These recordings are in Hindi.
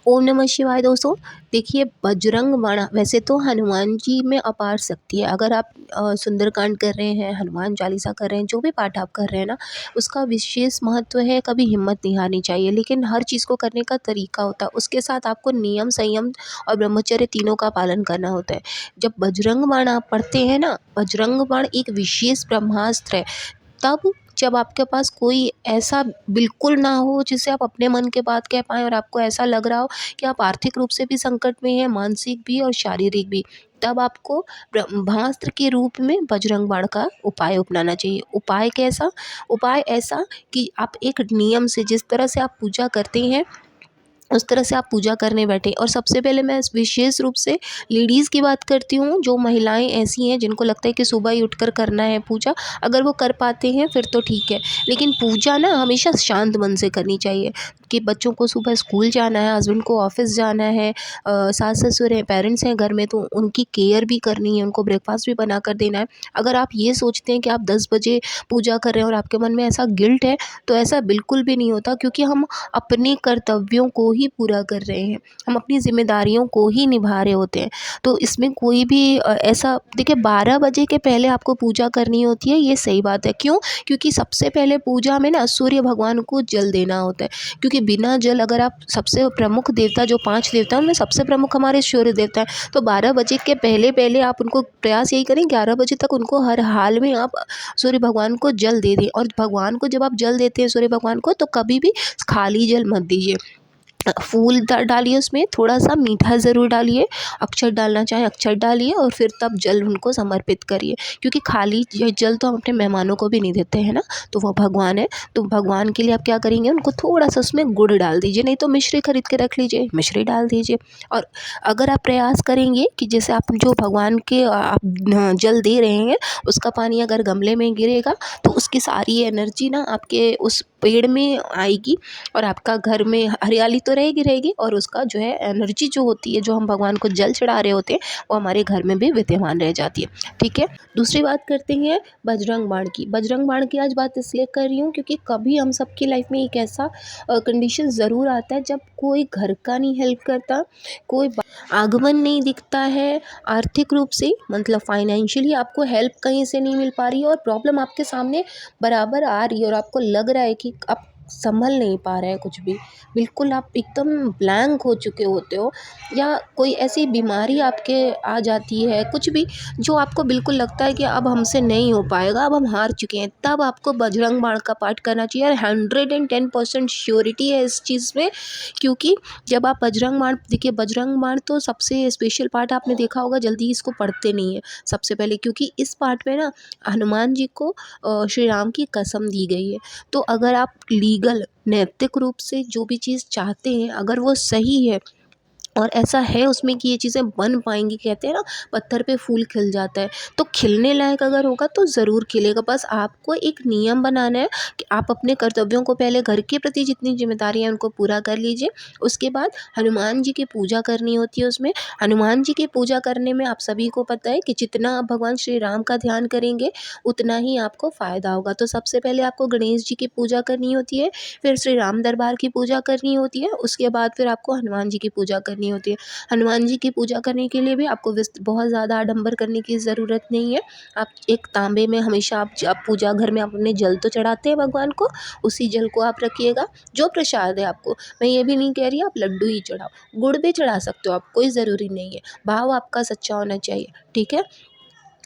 ओम नमः शिवाय दोस्तों। देखिए, बजरंग बाण वैसे तो हनुमान जी में अपार शक्ति है। अगर आप सुंदरकांड कर रहे हैं, हनुमान चालीसा कर रहे हैं, जो भी पाठ आप कर रहे हैं ना, उसका विशेष महत्व है। कभी हिम्मत नहीं हारनी चाहिए, लेकिन हर चीज़ को करने का तरीका होता है। उसके साथ आपको नियम, संयम और ब्रह्मचर्य तीनों का पालन करना होता है। जब बजरंग बाण आप पढ़ते हैं ना, बजरंग बाण एक विशेष ब्रह्मास्त्र है। तब जब आपके पास कोई ऐसा बिल्कुल ना हो जिससे आप अपने मन की बात कह पाएँ, और आपको ऐसा लग रहा हो कि आप आर्थिक रूप से भी संकट में हैं, मानसिक भी और शारीरिक भी, तब आपको ब्रह्मास्त्र के रूप में बजरंग बाण का उपाय अपनाना चाहिए। उपाय कैसा? उपाय ऐसा कि आप एक नियम से, जिस तरह से आप पूजा करते हैं उस तरह से आप पूजा करने बैठे। और सबसे पहले मैं विशेष रूप से लेडीज़ की बात करती हूँ। जो महिलाएं ऐसी हैं जिनको लगता है कि सुबह ही उठकर करना है पूजा, अगर वो कर पाते हैं फिर तो ठीक है, लेकिन पूजा ना हमेशा शांत मन से करनी चाहिए। कि बच्चों को सुबह स्कूल जाना है, हस्बैंड को ऑफिस जाना है, सास ससुर हैं, पेरेंट्स हैं घर में, तो उनकी केयर भी करनी है, उनको ब्रेकफास्ट भी बना कर देना है। अगर आप ये सोचते हैं कि आप 10 बजे पूजा कर रहे हैं और आपके मन में ऐसा गिल्ट है, तो ऐसा बिल्कुल भी नहीं होता, क्योंकि हम अपने कर्तव्यों को ही पूरा कर रहे हैं, हम अपनी ज़िम्मेदारियों को ही निभा रहे होते हैं। तो इसमें कोई भी ऐसा देखिए, 12 बजे के पहले आपको पूजा करनी होती है, ये सही बात है। क्यों? क्योंकि सबसे पहले पूजा में ना सूर्य भगवान को जल देना होता है, क्योंकि बिना जल, अगर आप सबसे प्रमुख देवता, जो 5 देवता हैं उनमें सबसे प्रमुख हमारे सूर्य देवता हैं, तो 12 बजे के पहले आप उनको प्रयास यही करें, 11 बजे तक उनको हर हाल में आप सूर्य भगवान को जल दे दें। और भगवान को जब आप जल देते हैं सूर्य भगवान को, तो कभी भी खाली जल मत दीजिए। फूल डालिए, उसमें थोड़ा सा मीठा ज़रूर डालिए, अक्षत डालना चाहें अक्षत डालिए, और फिर तब जल उनको समर्पित करिए। क्योंकि खाली जल तो हम अपने मेहमानों को भी नहीं देते हैं ना, तो वो भगवान है। तो भगवान के लिए आप क्या करेंगे, उनको थोड़ा सा उसमें गुड़ डाल दीजिए, नहीं तो मिश्री खरीद के रख लीजिए, मिश्री डाल दीजिए। और अगर आप प्रयास करेंगे कि जैसे आप जो भगवान के आप जल दे रहे हैं, उसका पानी अगर गमले में गिरेगा, तो उसकी सारी एनर्जी ना आपके उस पेड़ में आएगी, और आपका घर में हरियाली तो रहेगी, और उसका जो है एनर्जी जो होती है, जो हम भगवान को जल चढ़ा रहे होते हैं, वो हमारे घर में भी विद्यमान रह जाती है। ठीक है। दूसरी बात करते हैं बजरंग बाण की। बजरंग बाण की आज बात इसलिए कर रही हूँ क्योंकि कभी हम सबकी लाइफ में एक ऐसा कंडीशन ज़रूर आता है जब कोई घर का नहीं हेल्प करता, कोई आगमन नहीं दिखता है, आर्थिक रूप से मतलब फाइनेंशियली आपको हेल्प कहीं से नहीं मिल पा रही है, और प्रॉब्लम आपके सामने बराबर आ रही है, और आपको लग रहा है कि आप संभल नहीं पा रहे हैं कुछ भी, बिल्कुल आप एकदम ब्लैंक हो चुके होते हो, या कोई ऐसी बीमारी आपके आ जाती है, कुछ भी जो आपको बिल्कुल लगता है कि अब हमसे नहीं हो पाएगा, अब हम हार चुके हैं, तब आपको बजरंग बाण का पाठ करना चाहिए। और 110% श्योरिटी है इस चीज़ में, क्योंकि जब आप बजरंग बाण, देखिए बजरंग बाण तो सबसे स्पेशल पाठ, आपने देखा होगा जल्दी इसको पढ़ते नहीं है सबसे पहले, क्योंकि इस पाठ में ना हनुमान जी को श्री राम की कसम दी गई है। तो अगर आप लीगल, नैतिक रूप से जो भी चीज़ चाहते हैं, अगर वो सही है और ऐसा है उसमें कि ये चीज़ें बन पाएंगी, कहते हैं ना पत्थर पे फूल खिल जाता है, तो खिलने लायक अगर होगा तो ज़रूर खिलेगा। बस आपको एक नियम बनाना है कि आप अपने कर्तव्यों को, पहले घर के प्रति जितनी जिम्मेदारी है उनको पूरा कर लीजिए। उसके बाद हनुमान जी की पूजा करनी होती है। उसमें हनुमान जी की पूजा करने में आप सभी को पता है कि जितना आप भगवान श्री राम का ध्यान करेंगे, उतना ही आपको फ़ायदा होगा। तो सबसे पहले आपको गणेश जी की पूजा करनी होती है, फिर श्री राम दरबार की पूजा करनी होती है, उसके बाद फिर आपको हनुमान जी की पूजा करनी होती है। हनुमान जी की पूजा करने के लिए भी आपको बहुत ज़्यादा आडंबर करने की ज़रूरत नहीं है। आप एक तांबे में हमेशा, आप पूजा घर में अपने जल तो चढ़ाते हैं भगवान को, उसी जल को आप रखिएगा। जो प्रसाद है आपको, मैं ये भी नहीं कह रही आप लड्डू ही चढ़ाओ, गुड़ भी चढ़ा सकते हो आप, कोई ज़रूरी नहीं है, भाव आपका सच्चा होना चाहिए। ठीक है।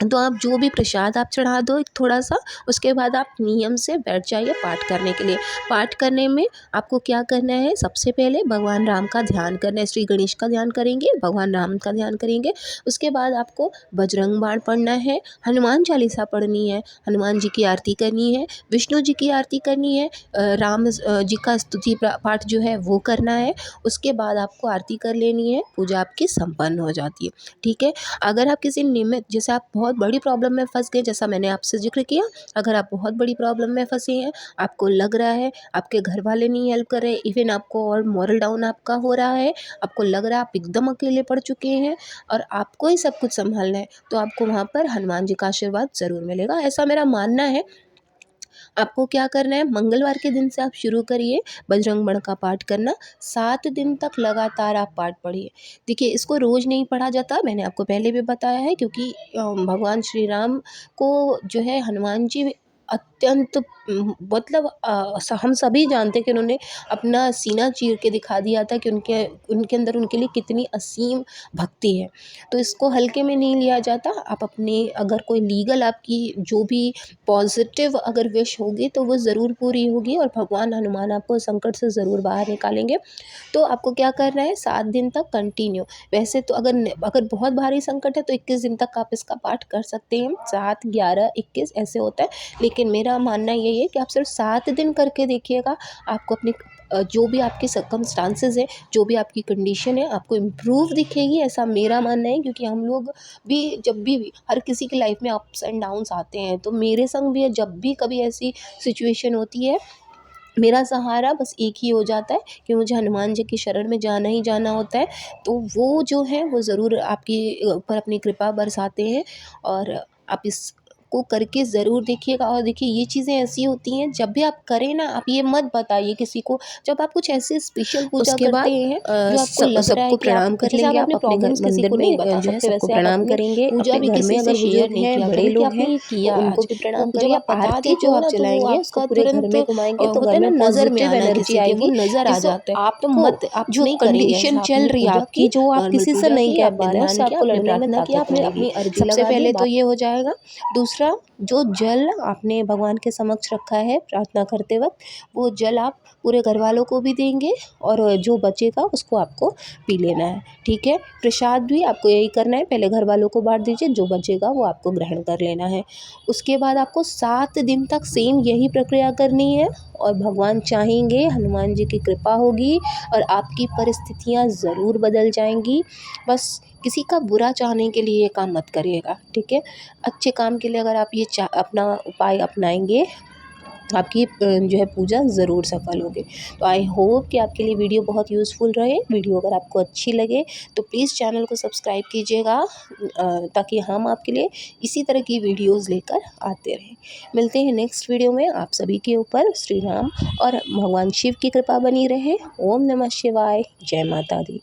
तो आप जो भी प्रसाद आप चढ़ा दो एक थोड़ा सा, उसके बाद आप नियम से बैठ जाइए पाठ करने के लिए। पाठ करने में आपको क्या करना है, सबसे पहले भगवान राम का ध्यान करना है, श्री गणेश का ध्यान करेंगे, भगवान राम का ध्यान करेंगे। उसके बाद आपको बजरंग बाण पढ़ना है, हनुमान चालीसा पढ़नी है, हनुमान जी की आरती करनी है, विष्णु जी की आरती करनी है, राम जी का स्तुति पाठ जो है वो करना है। उसके बाद आपको आरती कर लेनी है, पूजा आपकी संपन्न हो जाती है। ठीक है। अगर आप किसी निमित्त, जैसे आप बहुत बड़ी प्रॉब्लम में फंस गए, जैसा मैंने आपसे जिक्र किया, अगर आप बहुत बड़ी प्रॉब्लम में फंसे हैं, आपको लग रहा है आपके घर वाले नहीं हेल्प कर रहे, इवन आपको और मोरल डाउन आपका हो रहा है, आपको लग रहा है आप एकदम अकेले पड़ चुके हैं और आपको ही सब कुछ संभालना है, तो आपको वहाँ पर हनुमान जी का आशीर्वाद ज़रूर मिलेगा, ऐसा मेरा मानना है। आपको क्या करना है, मंगलवार के दिन से आप शुरू करिए बजरंग बाण का पाठ करना। 7 दिन तक लगातार आप पाठ पढ़िए। देखिए, इसको रोज़ नहीं पढ़ा जाता, मैंने आपको पहले भी बताया है, क्योंकि भगवान श्री राम को जो है हनुमान जी अत्यंत मतलब हम सभी जानते हैं कि उन्होंने अपना सीना चीर के दिखा दिया था कि उनके उनके अंदर उनके लिए कितनी असीम भक्ति है। तो इसको हल्के में नहीं लिया जाता। आप अपने अगर कोई लीगल आपकी जो भी पॉजिटिव अगर विश होगी तो वो ज़रूर पूरी होगी और भगवान हनुमान आपको संकट से ज़रूर बाहर निकालेंगे। तो आपको क्या करना है, 7 दिन तक कंटिन्यू। वैसे तो अगर बहुत भारी संकट है तो 21 दिन तक आप इसका पाठ कर सकते हैं, 7, 11, 21 ऐसे होता है। लेकिन मेरा मानना यही है कि आप सिर्फ 7 दिन करके देखिएगा, आपको अपनी जो भी आपके सर्कमस्टांसेस हैं, जो भी आपकी कंडीशन है, आपको इम्प्रूव दिखेगी, ऐसा मेरा मानना है। क्योंकि हम लोग भी जब भी हर किसी की लाइफ में अप्स एंड डाउन्स आते हैं, तो मेरे संग भी जब भी कभी ऐसी सिचुएशन होती है, मेरा सहारा बस एक ही हो जाता है कि मुझे हनुमान जी की शरण में जाना ही जाना होता है। तो वो जो है वो ज़रूर आपके ऊपर अपनी कृपा बरसाते हैं और आप इसको करके ज़रूर देखिएगा। और देखिए, ये चीज़ें ऐसी होती हैं, जब भी आप करें ना, आप ये मत बताइए किसी को। जब आप कुछ ऐसी स्पेशल पूजा उसके बाद करते हैं जो आपको लग रहा है सबको कि आप, प्रणाम कर जैसे आप लेंगे। आप अपने अपने घर प्रॉब्लम्स किसी मंदिर को नहीं में बता जो है सकते, सबको वैसे आप प्रणाम अपनी करेंगे। पूजा अपने भी घर में किसी से अगर शेयर बुजुर्ग नहीं हैं, किया बड़े करें कि लोग आपने हैं, ये तो किया उनको आज। भी तो प्रणाम जब करिए। आप बता आरती देते जो हो आप ना, तो वो जलाएँगे उसको आपका पूरे घर तुरंत में घुमाएँगे तो घर होता है में ना, नज़र में पॉजिटिव आना एनर्जी किसी के, वो आएगी। नज़र आ जिसको जाता है। आपको मत आप जो नहीं करेंगे कंडीशन ऐसा। चल आपने रही है पूजा आपकी, की, जो आप नॉर्मल किसी से पूजा नहीं की, कह आपने पा रहे हैं, ध्यान उससे किया, आपको आपने लड़ने में प्रार्थना की, ताकत आपने मिलेगी। अपनी अर्जी सबसे लगा दी। पहले तो ये हो जाएगा। दूसरा, जो जल आपने भगवान के समक्ष रखा है प्रार्थना करते वक़्त, वो जल आप पूरे घरवालों को भी देंगे और जो बचेगा उसको आपको पी लेना है, ठीक है? प्रसाद भी आपको यही करना है, पहले घरवालों को बाँट दीजिए, जो बचेगा वो आपको ग्रहण कर लेना है। उसके बाद आपको 7 दिन तक सेम यही प्रक्रिया करनी है और भगवान चाहेंगे, हनुमान जी की कृपा होगी और आपकी परिस्थितियाँ ज़रूर बदल जाएँगी। बस किसी का बुरा चाहने के लिए ये काम मत करिएगा, ठीक है? अच्छे काम के लिए अगर आप ये अपना उपाय अपनाएँगे, आपकी जो है पूजा ज़रूर सफल होगी। तो आई होप कि आपके लिए वीडियो बहुत यूज़फुल रहे। वीडियो अगर आपको अच्छी लगे तो प्लीज़ चैनल को सब्सक्राइब कीजिएगा, ताकि हम आपके लिए इसी तरह की वीडियोज़ लेकर आते रहें। मिलते हैं नेक्स्ट वीडियो में। आप सभी के ऊपर श्री राम और भगवान शिव की कृपा बनी रहे। ओम नमः शिवाय। जय माता दी।